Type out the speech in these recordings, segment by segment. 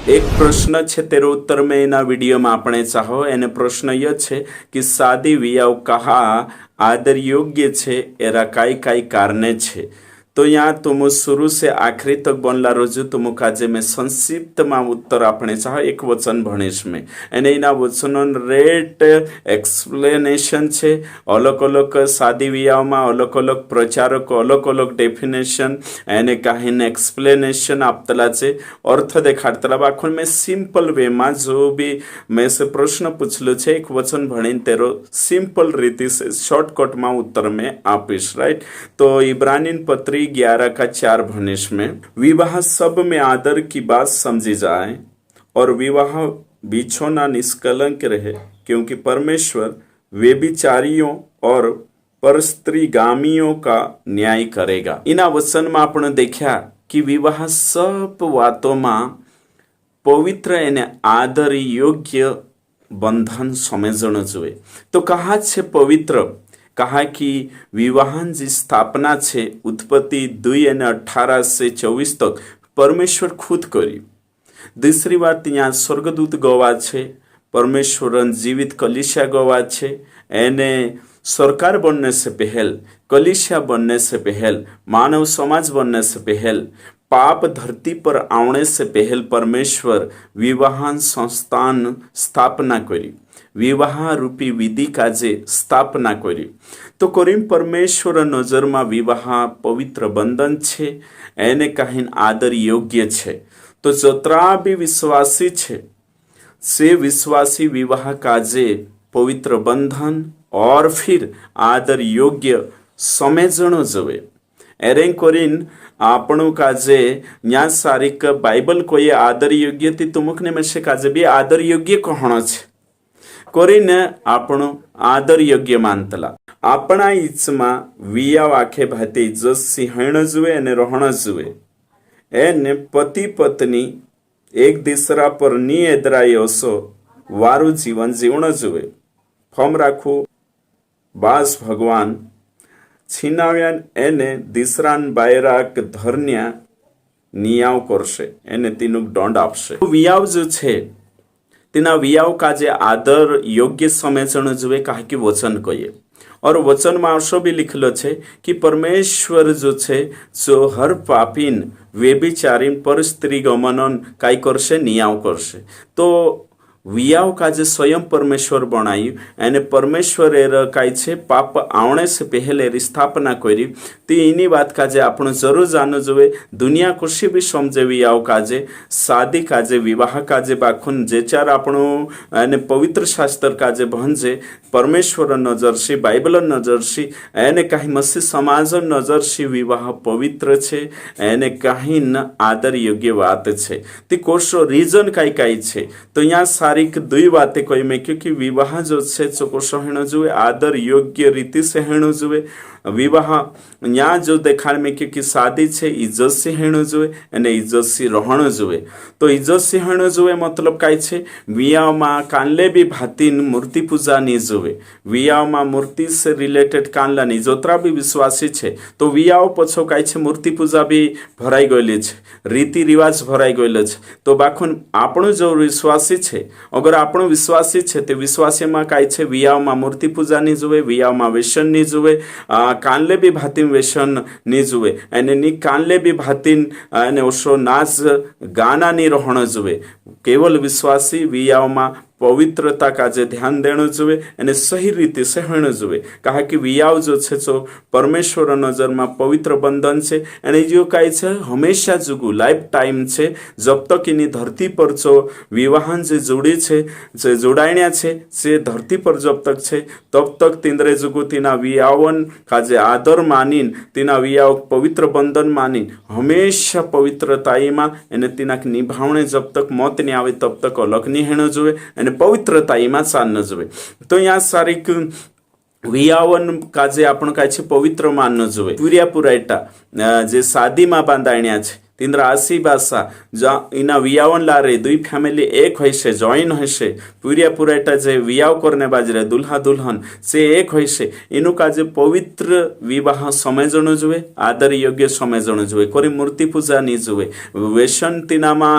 एक प्रश्न छे तेरो उत्तर में एना वीडियो में आपणे चाहो एने प्रश्न ये छे कि शादी वियाह कहा आदर योग्य छे एरा काई काई कारणे छे। तो यहाँ तुम शुरू से आखिरी तक बनला रोजू तुम काजे में संक्षिप्त में उत्तर आपणे चाह एक वचन भणीश में एने इना वचनों रेट एक्सप्लेनेशन छे। अलग अलग शादी वियाह में अलग अलग प्रचारक अलग अलग डेफिनेशन एने कहीं एक्सप्लेनेशन आपतला छे, अर्थ देखाड़तला। आखुन में सिंपल वे में जो भी मैं से प्रश्न पूछलो छे एक वचन भणीने तेरो सिंपल रीति से शॉर्टकट में उत्तर में आपीश। राइट, तो इब्रानीन पत्री 11:4 भनिश में विवाह सब में आदर की बात समझी जाए और विवाह बिछोना निष्कलंक रहे, क्योंकि परमेश्वर व्यभिचारियों और परस्त्रीगामियों का न्याय करेगा। इना वचन में आपने देखा कि विवाह सब वातों में पवित्र एने आदर योग्य बंधन समझना જોઈએ। तो कहा छे पवित्र, कहा कि विवाहन जी स्थापना छे उत्पत्ति 2:18 से 24 तक परमेश्वर खुद करी। दूसरी बात यहाँ स्वर्गदूत गवा छे, परमेश्वरन जीवित कलिसिया गवा छे। एने सरकार बनने से पहल, कलिसिया बनने से पहल, मानव समाज बनने से पहल, पाप धरती पर आने से पहल परमेश्वर विवाहन संस्थान स्थापना करी, विवाह रूपी विधि काजे स्थापना करी। तो करीम परमेश्वर नजर में विवाह पवित्र बंधन छे, एने कहीं आदर योग्य छे। तो जतरा भी विश्वासी छे से विश्वासी विवाह काजे पवित्र बंधन और फिर आदर योग्य समझणो जोवे। एरें करीन आपणो काजे न्या सारिक बाइबल कोई आदर योग्य थी तुमुकने में से काजे भी आदर योग्य कहणो छे કરીને આપણો આદર યોગ્ય માનતલા આપણા ઈચ્છમાં વિયા આખે ભાતે ઇજ્જત સિંહણ જુએ અને રહણ જુએ એને પતિ પત્ની એક દીસરા પર ની એદરાય ઓસો વારું જીવન જીવણ જુએ ફમ રાખવું બાસ ભગવાન છીનાવ્યાન એને દીસરાન બાયરાક ધરન્યા નિયાવ કરશે એને તેનું દંડ આપશે। વિયાવ જો છે तेना वियाव का जे आदर योग्य समझण जुए, कहा कि वचन कहिए। और वचन में आशो भी लिखलो छे कि परमेश्वर जो छे जो हर पापीन व्यभिचारीन पर स्त्री गमनन काई करशे नियाव करशे। तो वियाव का जे स्वयं परमेश्वर बनायु एने परमेश्वर एर काई छे पाप आवणे से पहले एरी स्थापना करी। तो इनी बात का जे आपण जरूर जानो जोए। दुनिया कुछ भी समझे वियाव का जे शादी का जे विवाह का जे बाखुन जे चार आपणो एने पवित्र शास्त्र का जे भंजे परमेश्वर नजर से बाइबल नजर से एने कहीं मसीह समाज नजर से विवाह पवित्र छे, एने कहीं न आदर योग्य बात छे। ती कोशो रीजन काई काई छे। तो यहाँ सारिक दुई बातें कोई में, क्योंकि विवाह जो छे चोको हेणो जुए, आदर योग्य रीति से हेणो जुए। विवाह यहाँ जो देखाड़ में क्योंकि शादी छे इज्जत से हेणो जुए अने इज्जत से रहणो जुए। तो इज्जत से हेणो जुए मतलब काई छे वियाह में कानले भी भातीन मूर्ति पूजा नहीं जुए। वियाह में मूर्ति से रिलेटेड कानला नहीं, जोतरा भी विश्वासी छे तो वियाह पछो काई छे मूर्ति पूजा भी भराई गयेली छे, रीति रिवाज भराई गयेलो छे। तो बाखुन आपणो जो विश्वासी छे, अगर आपणो विश्वासी छे ते विश्वासी में काई छे वियाह में मूर्ति पूजा नहीं जुए, वियाह में व्यसन नहीं जुए, कानले भी भातीन व्यसन नहीं जुए अने नी कानले भी भातीन अने ओशो नाच गाना नहीं रहण जुए। केवल विश्वासी वियाह में पवित्रता का जे ध्यान देणो जुए अने सही रीति से हेणो जुए। कहा कि वियाह जो छे जो परमेश्वर नजर में पवित्र बंधन छे अने जो काई छे हमेशा जुगु लाइफ टाइम छे। जब तक इनी धरती पर जो विवाहन जे जोड़ी छे जे जोड़ाण्या छे जे धरती पर जब तक छे तब तक तिंद्रे जुगु तीना वियावन का जे आदर मानीन तीना वियाह पवित्र बंधन मानीन हमेशा पवित्रताई में अने तीना निभावणे जब तक मौत नहीं आवे तब तक अलग नहीं हेणो जुए पवित्रता में चालना जुए। तो यहाँ सारिक वियावन काजे आपण काय छे पवित्र माननो जुए। पूरा पुरायटा जे शादी में बांधाण्या छे तिंद्रा आसी बासा जा इना वियावन लारे दुई फैमिली एक होइसे जॉइन होइसे पूरिया पूराटा जे वियाव करने बाजरे दुल्हा दुल्हन से एक होइसे इनु का जे पवित्र विवाह समय जण जुए आदर योग्य समय जण जुए कोरी मूर्ति पूजा नी जुए वेशन तिनामा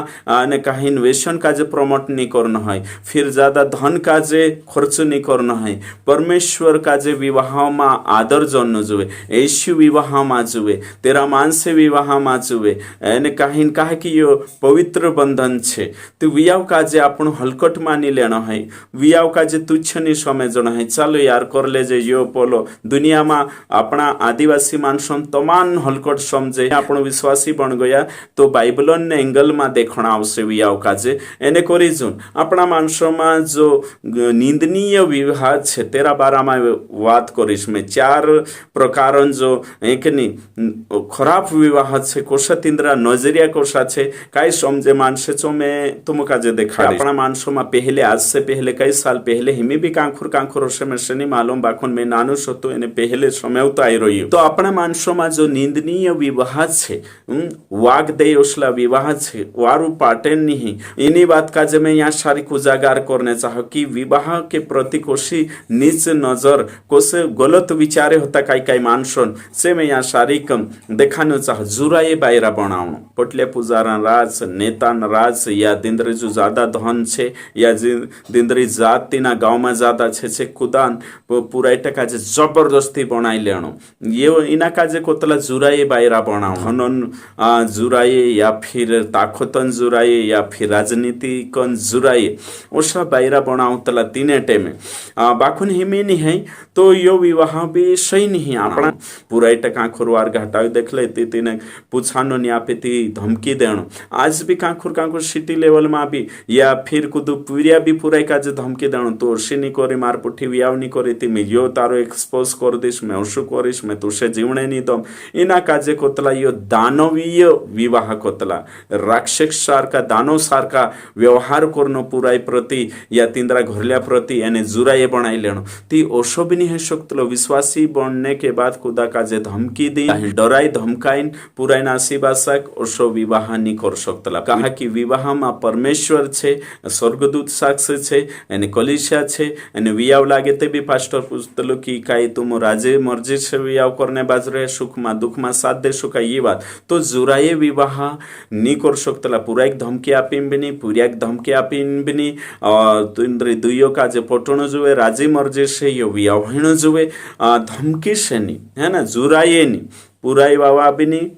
ने काहिन वेशन का जे प्रमोट नी करना है फिर ज्यादा धन का जे खर्च नी करना है परमेश्वर का जे विवाह मा आदर जन जुए यीशु विवाह मा जुए तेरा मानसे विवाह मा जुए एने काहिन कहा कि यो पवित्र बंधन छे तो वियाव का जे आपण हलकट मानी लेना है वियाव का जे तुच्छ नी समझण है चलो यार कर ले जे यो पोलो दुनिया में अपना आदिवासी मानसन तमान हलकट समझे आपण विश्वासी बन गया तो बाइबलन ने एंगल में देखना आवश्यक वियाव का जे एने करी जुन अपना मानसों में जो निंदनीय विवाह छे तेरा बारा में बात करीश में 4 प्रकार जो एक खराब विवाह छे कोशा तिंद्रा नजरिया कोशा छे काई समझे मानसे चो मैं तुमका जे देखा अपना मानसों में पहले आज से पहले कई साल पहले हिमी भी कांखुर से में से नहीं मालूम बाखुन में नानु सोतो एने पहले समय तो आई रही तो अपना मानसों में जो निंदनीय विवाह छे वाग दे उसला विवाह छे वारु पाटेन नहीं इन्हीं बात का जे मैं यहाँ सारी उजागर करने चाह कि विवाह के प्रति कोशी नीच नजर कोसे गलत विचारे होता काई काई मानसन से मैं यहाँ सारी कम देखानो चाह जुराए बायरा बनाऊं पटले पुजारा राज नेता राज या दिंद्री जो ज्यादा धन छे या दिंद्री जाति ना गांव में ज्यादा छे कुदान पूरा टका जे जबरदस्ती बनाई लेनो ये इना का जे कोतला जुराए बायरा बनाऊं हनन जुराए या फिर ताकतन जुराए या फिर राजनीति कन जुराए ओसा बायरा बनाऊं तला तीने टेमे बाखुन हिमे नहीं है तो यो विवाह भी सही नहीं अपना पूरा टका खुरवार घटाव देख ले तीने पूछानो न्यापेती धमकी देनो आज भी कांखुर सिटी लेवल में भी या फिर कुदु पूरिया भी पूरा का जे धमकी देनो तो सिनी कोरी मार पुठी वियाव नी कोरी ती मैं यो तारो एक्सपोज कर दिस मैं ओशु करिस मैं तुसे जीवने नी दम इना काजे कोतला यो दानवीय विवाह कोतला राक्षस सारका दानव सारका व्यवहार करनो पुराई प्रति या तिंद्रा घरल्या प्रति यानी जुराए बनाई लेनो ती ओशो भी नहीं है शक्तलो विश्वासी बनने के बाद खुदा का जे धमकी दी डराई धमकाइन पुराई नासीबासक ओशो विवाह नी कर सकतला कहा कि विवाह में परमेश्वर छे स्वर्गदूत साक्ष छे यानी कलिसिया छे यानी वियाव लागे ते भी पास्टर पूछतलो कि काई तुम राजे मर्जी से वियाव करने बाज रहे सुख में दुख में साथ दे सुखा ये बात तो जुराए विवाह नी कर सकतला पूरा एक धमकी आपिन भी नहीं पूरा एक धमकी आपिन भी नहीं और तुंद्री दुइयो का जे पटोनो जुए राजी मर्जी से यो वियाव हिनो जुए धमकी से नहीं है ना जुराए नहीं पुराई वावा भी नहीं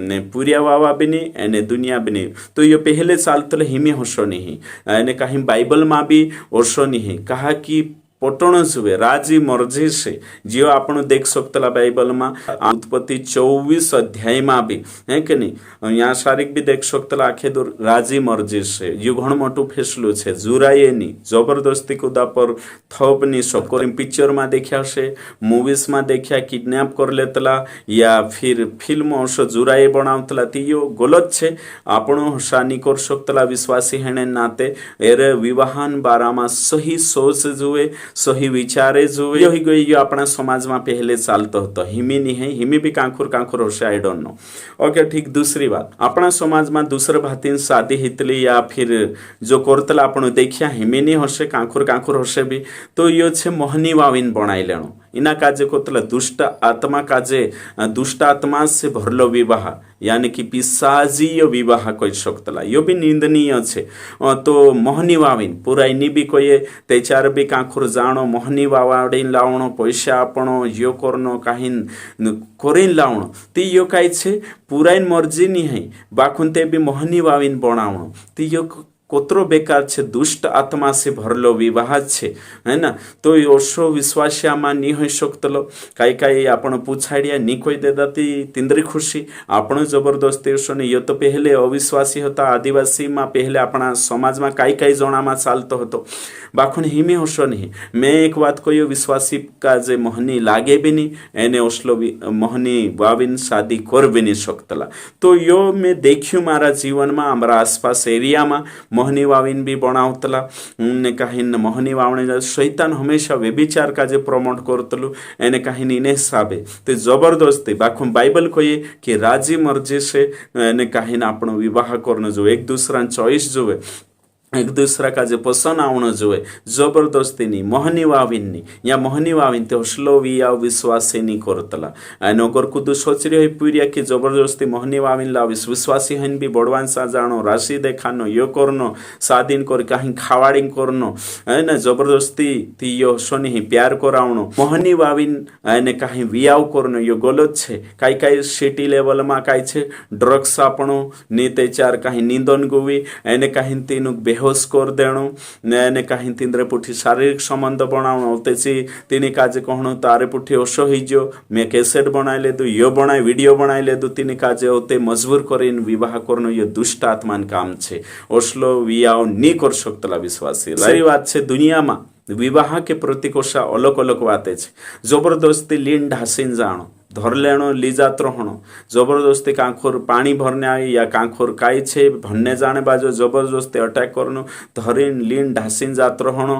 ने पूरिया वावा भी नहीं एने दुनिया भी नहीं तो ये पहले साल तले हिमी होशो नहीं एने कहीं बाइबल में भी होशो नहीं कहा कि पटण जुए राजी मर्जी से जियो आपण देख सकतला बाइबल में उत्पत्ति 24 अध्याय में भी है कि नहीं यहाँ शारीक भी देख सकतला आखे दूर राजी मर्जी से यो घण मोटू फैसलो छे जुराए नी जबरदस्ती कुदा पर थप नी सकोर पिक्चर में देखा से मूवीज में देखा किडनैप कर लेतला या फिर फिल्म ओसो जुराए बनावतला ती यो गलत छे आपण हसा नी कर सकतला विश्वासी हेने नाते एरे विवाहन बारा में सही सोच जुए सही विचारे जो यही गई यो अपना समाज में पहले चालतो होता हिमी नहीं है हिमी भी कांखुर होशे आई डोंट नो ओके ठीक दूसरी बात अपना समाज में दूसरे भातीन शादी हितली या फिर जो करतला आपण देखिया हिमी नहीं होशे कांखुर होशे भी तो यो छे मोहनी वाविन बनाई लेनो इना काजे कोतला दुष्ट आत्मा काजे दुष्ट आत्मा से भरलो विवाह यानी कि पिशाजीय विवाह कोई सकतला यो भी निंदनीय छे तो मोहनी वाविन पूरा इनी भी कोई तेचार भी कांखुर जाणो मोहनी वावाडीन लावणो पैसा आपणो यो करनो काहीन करीन लावणो ती यो काय छे पुराइन मर्जी नी है बाखुन ते भी मोहनी वाविन बनावणो ती यो कोतरो बेकार छे दुष्ट आत्मा से भरलो विवाह छे है ना तो ओशो विश्वासिया मा नी होई सकतलो काई काई आपण पूछाड़िया नी कोई देदाती तिंद्री खुशी आपण जबरदस्ती ओशोने यो तो पहले अविश्वासी होता आदिवासी मा पहले अपना समाज में काई काई जोणा मा चालतो होतो बाखुन हिमी होशो नहीं मैं एक बात को यो विश्वासी का जे मोहनी लागे भी नहीं एने ओसलो मोहनी वाविन शादी कर भी नहीं सकतला तो यो मैं देखियो मारा जीवन में हमारा आसपास एरिया में मोहनी वावीन भी बनावतला ने कहीं मोहनी वावणे शैतान हमेशा व्यभिचार काजे प्रमोट करतलु एने कहीं इन हिसाबे ते जबरदस्ती बाखु बाइबल कहे कि राजी मर्जी से एने कहीं आपण विवाह करनो जो एक दूसरा चॉइस जो एक दूसरा का जे पसंद आवण जोए जबरदस्तीनी मोहनी वाविनी या मोहनी वाविन ते हसलो विया विश्वासीनी करतला एनो अगर कुदु सोचरी होई पुरिया कि जबरदस्ती मोहनी वाविन ला विश्वासी हन भी बड़वान सा जानो राशि देखानो यो करनो सादिन कर कहीं खावाडिंग करनो है ना जबरदस्ती ती यो सोनी ही प्यार करावणो मोहनी वाविन एने कहीं वियाव करनो यो गलत छे काई काई सिटी लेवल मा काई छे ड्रग्स आपणो ने ते चार कहीं निंदन गोवी एने कहीं तीनु बेहोश कर देणु ने कहीं तिंद्रे पुठी शारीरिक संबंध बनावणो तेची तिनी काजे कहणो तारे पुठी ओशो हिजो मैं कैसेट बनाइले दु यो बनाई वीडियो बनाइले दु तिनी काजे होते मजबूर करीन विवाह करनो यो दुष्ट आत्मान काम छे ओसलो वियाव नी कर सकतला विश्वासी सही बात छे दुनिया में विवाह के प्रतिकोषा अलग अलग बातें छे जबरदस्ती लीन ढासीन जाणो धर लेणो लीजात रहणो जबरदस्ती कांखोर पानी भरने आई या कांखोर काई छे भन्ने जाने बाजो जबरदस्ती अटैक करनो धरीन लीन ढासीन जात रहणो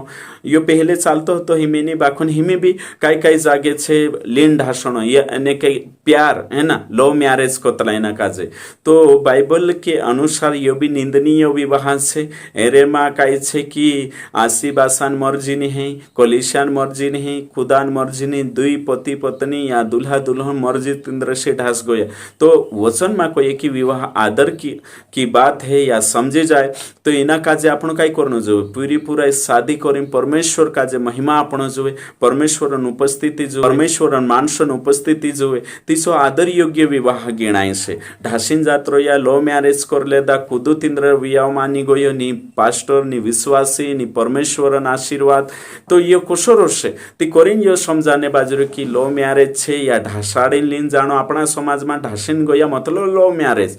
यो पहले चालतो तो हिमेनी बाखुन हिमे भी काई काई जागे छे लीन ढासणो ये अने कई प्यार है ना लव मैरिज कोतला एना काजे तो बाइबल के अनुसार यो भी निंदनीय विवाह छे एरे मा काई छे कि आसी बासान मर्जी नहीं कलिशान मर्जी नहीं खुदान मर्जी नहीं दुई पति पत्नी या दुल्हा दुल्हन मर्जी तिंद्र से ढास गया तो वचन में कोई कि विवाह आदर की बात है या समझे जाए तो इना काजे आपण काई करनो जो पूरी पूरा शादी करीम परमेश्वर काजे महिमा आपण जो परमेश्वर उपस्थिति जो परमेश्वर मानसन उपस्थिति जो तीसो आदर योग्य विवाह गिणाय से ढासीन जात्रो या लो मैरिज कर लेदा कुदु तिंद्र वियाव मानी गयो नि पास्टर नि विश्वासी नि परमेश्वर आशीर्वाद तो ये कुशोर से ती करीन यो समझाने बाजरो की लो मैरिज छे या ढासाड़ी लीन जानो अपना समाज में ढासीन गया मतलब लो मैरिज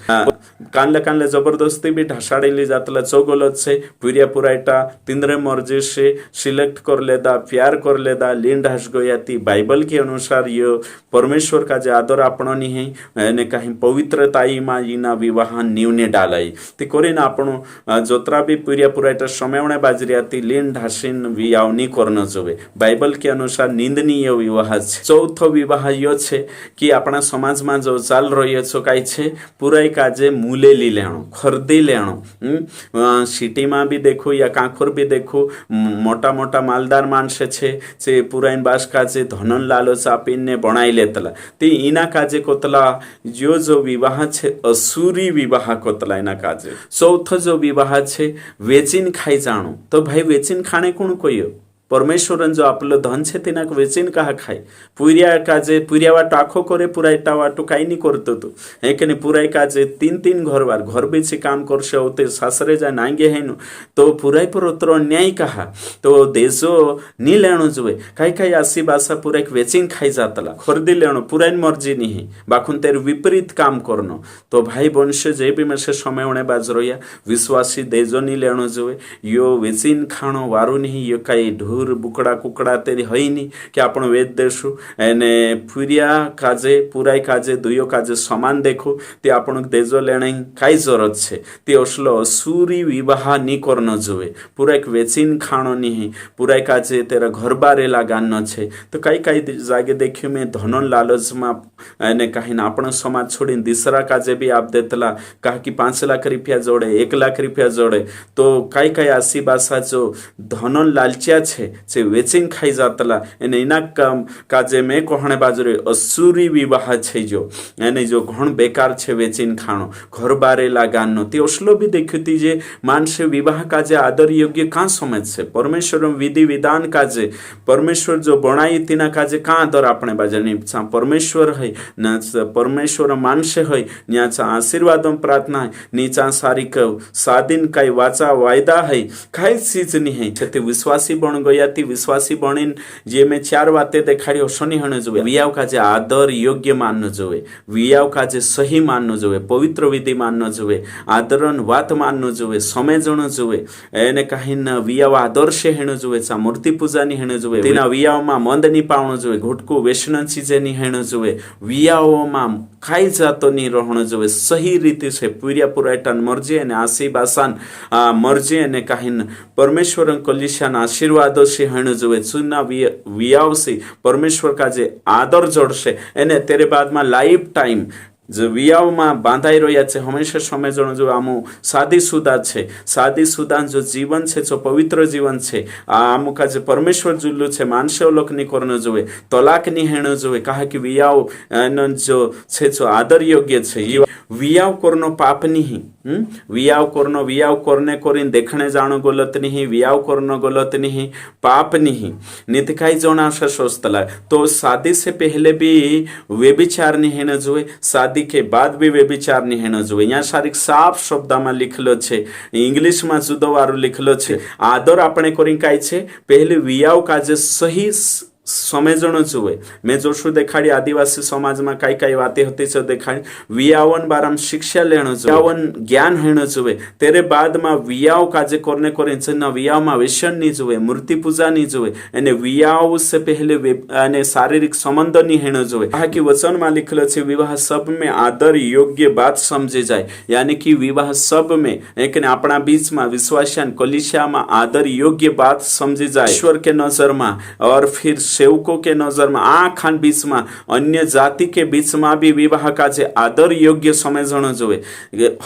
कानले कानले जबरदस्ती भी ढासाड़ी ली जातला चौगलत से पूरिया पुराइटा तिंद्रे मर्जी से सिलेक्ट कर लेदा प्यार कर लेदा लीन ढास गया ती बाइबल के अनुसार ये परमेश्वर का जे आदर आपणो नी है ने कहीं पवित्रताई मा इना विवाह नीवने डालाई ती करीन आपणो जोत्रा भी पूरिया पुराइटा समयवणे बाजरिया ती लीन ढासीन वियाव नी करनो जोवे बाइबल के अनुसार निंदनीय विवाह छे चौथो विवाह यो छे कि अपना समाज में जो चाल रह्यो छो काई छे पुराई काजे मूले ली लेणो खरीदी लेणो सिटी में भी देखो या कांखोर भी देखो मोटा मोटा मालदार मानसे छे पुराइन बास काजे धनन लालच आपीने बनाई लेतला ते इना काजे कोतला जो विवाह छे असुरी विवाह कोतला इना काजे चौथो जो विवाह छे वेचिन खाई जाणो तो भाई वेचिन खाने कोण कोयो परमेश्वरन जो आपलं धन छे तेना वेचीन कहा खाय पुरिया काजे पुरिया वाटो आखो करे पुरायटा वाटो काही नहीं करतो तो हे के पुराय काजे तीन तीन घर बेची काम करशे होते सासरे जा नांगे हेनु तो पुराय पर उतरो न्याय कहा तो देजो नी लेणो जोए काही काही आसी बासा पुराय वेचीन खाई जातला खरीदी लेणो पुराय मर्जी नहीं बाखुन तेर विपरीत काम करनो तो भाई वंश जे भी मसे समय होने बाजरोया विश्वासी देजो नी लेणो जोए यो वेचीन खाणो वारू नहीं यो काही ढूर बुकड़ा कुकड़ा तेरी हई नहीं कि आपण वेद देशु एने पुरिया काजे पुराय काजे दुयो काजे समान देखो ते आपण देजो लेणे काई जरूरत छे ते असलो असुरी विवाह नी करनो जोए पुराय वेचीन खाणो नहीं पुराय काजे तेरा घर बारे लगानो छे तो काई काई जागे देखियो में धनन लालच में एने कहीं आपण समाज छोड़ी दूसरा काजे भी आप देतला कहा कि 5 लाख रुपया जोड़े 1 लाख रुपया जोड़े तो काई काई आसी बासा जो धनन लालचिया छे से वेचिन खाई जातला एने इना काजे में कोहणे बाजरे असुरी विवाह छे जो एने जो घण बेकार छे वेचिन खाणो घर बारे लगानो ते असलो भी देखती जे मानसे विवाह काजे आदर योग्य का समझ छे परमेश्वर विधि विधान काजे परमेश्वर जो बनाई तिना काजे का आदर आपणे बाजनी परमेश्वर है न परमेश्वर मानसे है न्याचा आशीर्वाद प्रार्थना है नीचा सारी सादिन काई वाचा वायदा है काई चीज नहीं है छते विश्वासी बन गयाती विश्वासी बणीन जे मैं 4 बातें देखाड़ी शनि हण जुए वियाव का जे आदर योग्य माननो जुए, वियाव का जे सही माननो जुए, पवित्र विधि माननो जुए, आदरन वात माननो जुए, समझणो जुए, एने कहीं वियाव आदर्श हेणो जुए, मूर्ति पूजा नहीं हेणो जुए, तेना वियाव में मंद नहीं पावणो जुए, घुटकू वेसना चीजे नहीं हेणो जुए, वियाव में खाई जातो नहीं रहणो जुए, सही रीति से पूरिया पुरायटान मर्जी अने आशीर्वासान मर्जी अने कहीं परमेश्वर कलिशान आशीर्वादों से हेणो जुए, चुना वियाव से परमेश्वर का जे आदर जोड़शे एने तेरे बाद में लाइफ टाइम जो वियावમાં બાંધાઈ રહ્યા છે હંમેશા સમજણો જો આમું શાદીશુદા છે, શાદીશુદા જો જીવન છે જો પવિત્ર જીવન છે આ આમુકા જે પરમેશ્વર જુલ્લું છે માનસે અવલોકની કરનો જોવે, તલાકની હેણો જોવે, કાહે કે વિયાવ એનો જો છે જો આદર યોગ્ય છે વિયાવ કરનો પાપ નહીં, वियाव करने कोरिन देखने जानो गलत नहीं, वियाव करनो गलत नहीं, पाप नहीं, नितकाई जोना सोचतला तो शादी से पहले भी व्यभिचार नहीं हेना जुए, शादी के बाद भी व्यभिचार नहीं हेना जुए। यहाँ शारीरिक साफ शब्द में लिखलो छे, इंग्लिश में जुदो वारू लिखलो छे। आदर आपणे कोरिन काई छे पहले वियाव का जे सही समझणो जुए। मैं जोशु देखाड़ी आदिवासी समाज में कई कई बातें होती है देखाड़ी वियावन बाराम शिक्षा लेनो जुए, वियावन ज्ञान हेणो जुए, तेरे बाद में वियाव काजे करने करे न वियाव में व्यसन नहीं जुए, मूर्ति पूजा नहीं जुए, एने वियाव से पहले शारीरिक संबंध नहीं हेणो जुए। कहा कि वचन में लिखलो छे विवाह सब में आदर योग्य बात समझी जाए, यानी कि विवाह सब में एक ने अपना बीच में विश्वासियान कलिसिया में आदर योग्य बात समझी जाए, ईश्वर के नजर में और फिर सेवकों के नजर में आखान बीच में अन्य जाति के बीच में भी विवाह का जे आदर योग्य समझणो जोए।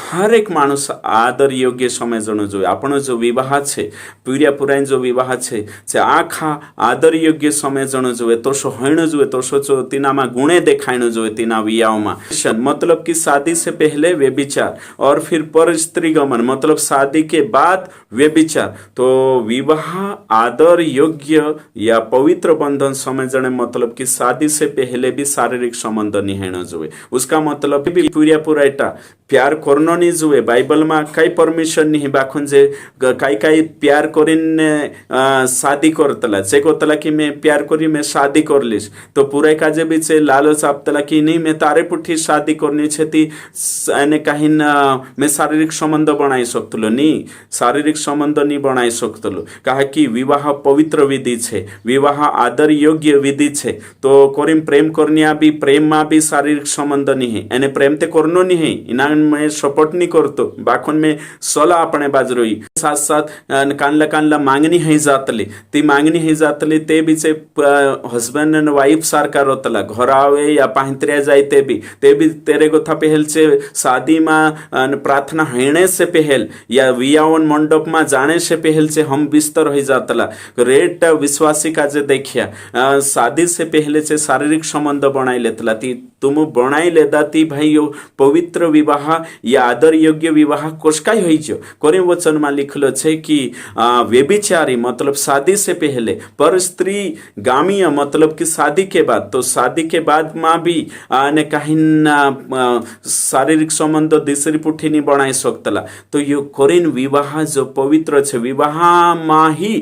हर एक मानुस आदर योग्य समझणो जोए। आपणो जो विवाह छे पूरिया पुराइन जो विवाह छे जे आखा आदर योग्य समझणो जोए, तो शो हेणो जोए, तो शो जो तीनामा गुणे देखायणो जोए तीना वियाहमां। मतलब कि शादी से पहले व्यभिचार और फिर पर स्त्री गमन मतलब शादी के बाद व्यभिचार। तो विवाह आदर योग्य या पवित्र बंधन समझने मतलब कि शादी से पहले भी शारीरिक संबंध नहीं हेणो जुए। उसका मतलब भी पूरिया पुरायटा प्यार करनो नहीं जुए। बाइबल में कई परमिशन नहीं बाखुन जे कई प्यार करीन शादी करतला जे कोतला कि मैं प्यार करी मैं शादी कर लीस, तो पूरे काजे भी से लालच आपतला कि नहीं मैं तारे पुठी शादी करनी छे ती एने कहीं मैं शारीरिक संबंध बनाई सकतलो नहीं, शारीरिक संबंध नहीं बनाई सकतलो। कहा कि विवाह पवित्र विधि छे, विवाह आदर योग्य विधि छे। तो कोरीम प्रेम करनिया भी प्रेम में भी शारीरिक संबंध नहीं, एने प्रेम ते करनो नहीं, इना मैं सपोर्ट नहीं करतो, बाखोन में सलाह अपने बाजरोई साथ साथ कानला मांगनी है जातली, ती मांगनी है जातली ते भी से हस्बैंड एंड वाइफ सारखा रोतला घर आवे या पाहित्र्या जाए ते भी तेरे गोथा पहल से शादी में प्रार्थना हेणे से पहल या वियावन मंडप में जाने से पहल से हम बिस्तर हो जातला। रेट विश्वासी का जे देखिया शादी से पहले से शारीरिक संबंध बनाई लेतला, ती तुम बनाई लेदा ती भाई यो पवित्र विवाह या आदर योग्य विवाह कोशकाई होई जो। कोरी वचन में लिखलो छे कि व्यभिचारी मतलब शादी से पहले, पर स्त्री गामीय मतलब कि शादी के बाद। तो शादी के बाद में भी ने कहीं शारीरिक संबंध दूसरी पुठी नहीं बनाई सकतला। तो यो कोरिन विवाह जो पवित्र छे, विवाह में ही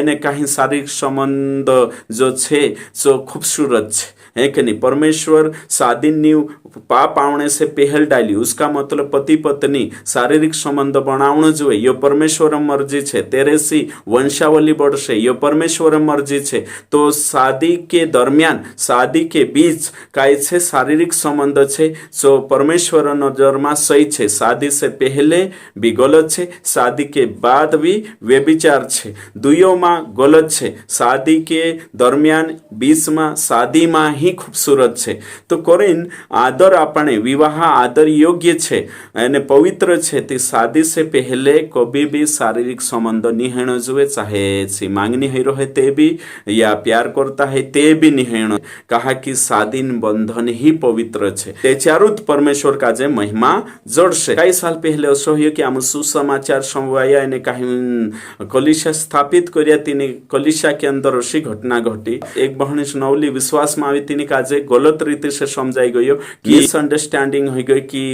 ने कहीं शारीरिक संबंध जो छे जो खूबसूरत छे है कि नहीं। परमेश्वर शादी नीव पाप आवने से पहल डाली, उसका मतलब पति पत्नी शारीरिक संबंध बनावनो जोए, यो परमेश्वर मर्जी छे। तेरे सी वंशावली बढ़शे, यो परमेश्वर मर्जी छे। तो शादी के दरमियान शादी के बीच काई छे शारीरिक संबंध छे जो परमेश्वर नजर में सही छे। शादी से पहले भी गलत छे, शादी के बाद भी व्यभिचार छे, दुयो में गलत छे। शादी के दरमियान बीच में शादी में ही खूबसूरत छे। तो कोरिन आदर आपणे विवाह आदर योग्य छे अने पवित्र छे, ते शादी से पहले कभी भी शारीरिक संबंध नहीं हेणो जुए, चाहे सी मांगनी है रहे ते भी या प्यार करता है ते भी नहीं हेणो। कहा कि शादी बंधन ही पवित्र छे, त्याच्यारूत परमेश्वर का जे महिमा जड़शे। कई साल पहले असो हो कि आम सुसमाचार संवाया ने कहीं कलिशा स्थापित करिया, तिने कलिशा के अंदर अशी घटना घटी। एक बहनी नवली विश्वास में आई, तिने काजे गलत रीति से समझाई गयो कि मिसअंडरस्टैंडिंग हो गई कि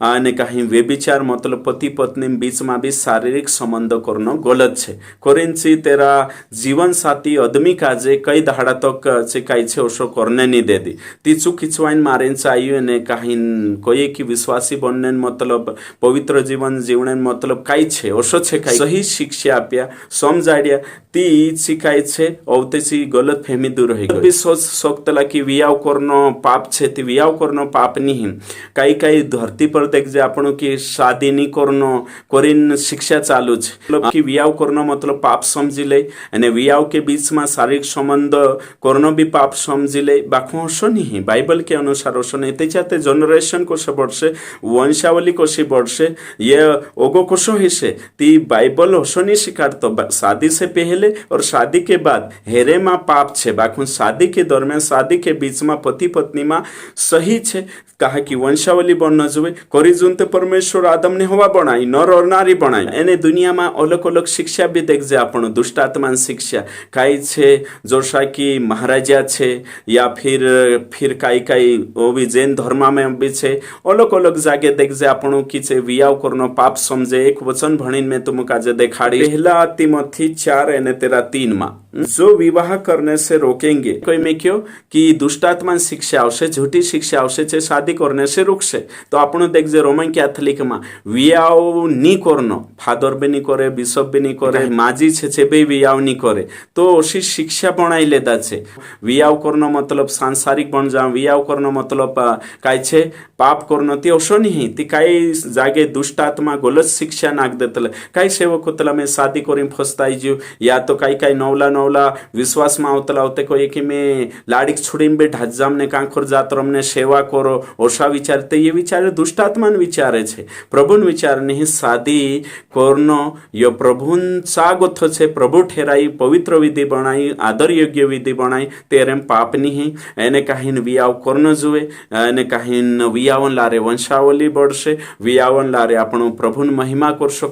आने कहीं व्यभिचार मतलब पति पत्नी बीच में भी शारीरिक संबंध करना गलत छे। कोरिंची तेरा जीवन साथी आदमी काजे कई दहाड़ा तक चिकाई छे ओशो करने नहीं दे दी ती चुक खिंचवाइन मारेन चाहिए ने कहीं कोई की विश्वासी बनने मतलब पवित्र जीवन जीवने मतलब काई छे ओशो छे काई सही शिक्षा आप्या समझाड्या ती चिकाई छे औतेची गलत फहमी दूर रही गई सोच सकतला कि वियाव करनो पाप छे ती वियाव करनो पाप नहीं काई काई धरती पर देख जे आपनो की शादी नहीं करनो कोरिन शिक्षा चालू छे मतलब कि वियाव करनो मतलब पाप समझी ले અને વિયાવ के बीच में शारीरिक संबंध करनो भी पाप समझी ले बाखो हसो नहीं बाइबल के अनुसार हसो नहीं त्याच्यात जनरेशन कसे बढ़से वंशावली कशी बढ़से ये ओगो कसो हिसे ती बाइबल हसो नहीं स्वीकारतो शादी से पहले और शादी के बाद हेरे में पाप छे बाखो शादी के दरमियान शादी के बीच में पति पत्नी में सही छे कहा कि वंशावली बनना जुए करी जुन ते परमेश्वर आदम ने हवा बनाई नर और नारी बनाई एने दुनिया में अलग अलग शिक्षा भी देख जे आपण दुष्टात्मा शिक्षा काई छे जोशा की महाराजा छे या फिर काई काई वो भी जैन धर्म में भी छे अलग अलग जागे देख जे आपण की छे वियाव करनो पाप समझे एक वचन भणीन में तुम काजे देखाड़ी पहला तिमोथी 4:3 में जो विवाह करने से रोकेंगे कोई में क्यों कि दुष्टात्मा शिक्षा आवशे झूठी शिक्षा आवशे छे शादी करने से रुकसे तो आपण देख जे रोमन कैथोलिक में वियाव नी करनो फादर भी नहीं करे बिशप भी नहीं करे माजी छे भी वियाव नहीं करे तो ओसी शिक्षा बनाई लेदा छे वियाव करनो मतलब सांसारिक बन जा वियाव करनो मतलब काय छे पाप करनो ती ओशो नहीं ती काय जागे दुष्टात्मा गलत शिक्षा नाक देतले काय सेवक होतला में शादी करीन फसताई जो या तो काय काय नवला विश्वास में आवतला होते कोई कि मैं लाड़िक छुड़ीन बे ढाजाम ने कांखोर जात रमने सेवा करो ओशा विचारते ये विचार दुष्टात्मान विचारे छे प्रभुन विचार नहीं शादी करनो यो प्रभुन सागोथ छे प्रभु ठेराई पवित्र विधि बनाई आदर योग्य विधि बनाई तेरे पाप नहीं एने कहीं वियाव करनो जुए एने कहीं वियावन लारे वंशावली बढ़से वियावन लारे आपण प्रभुन महिमा करशो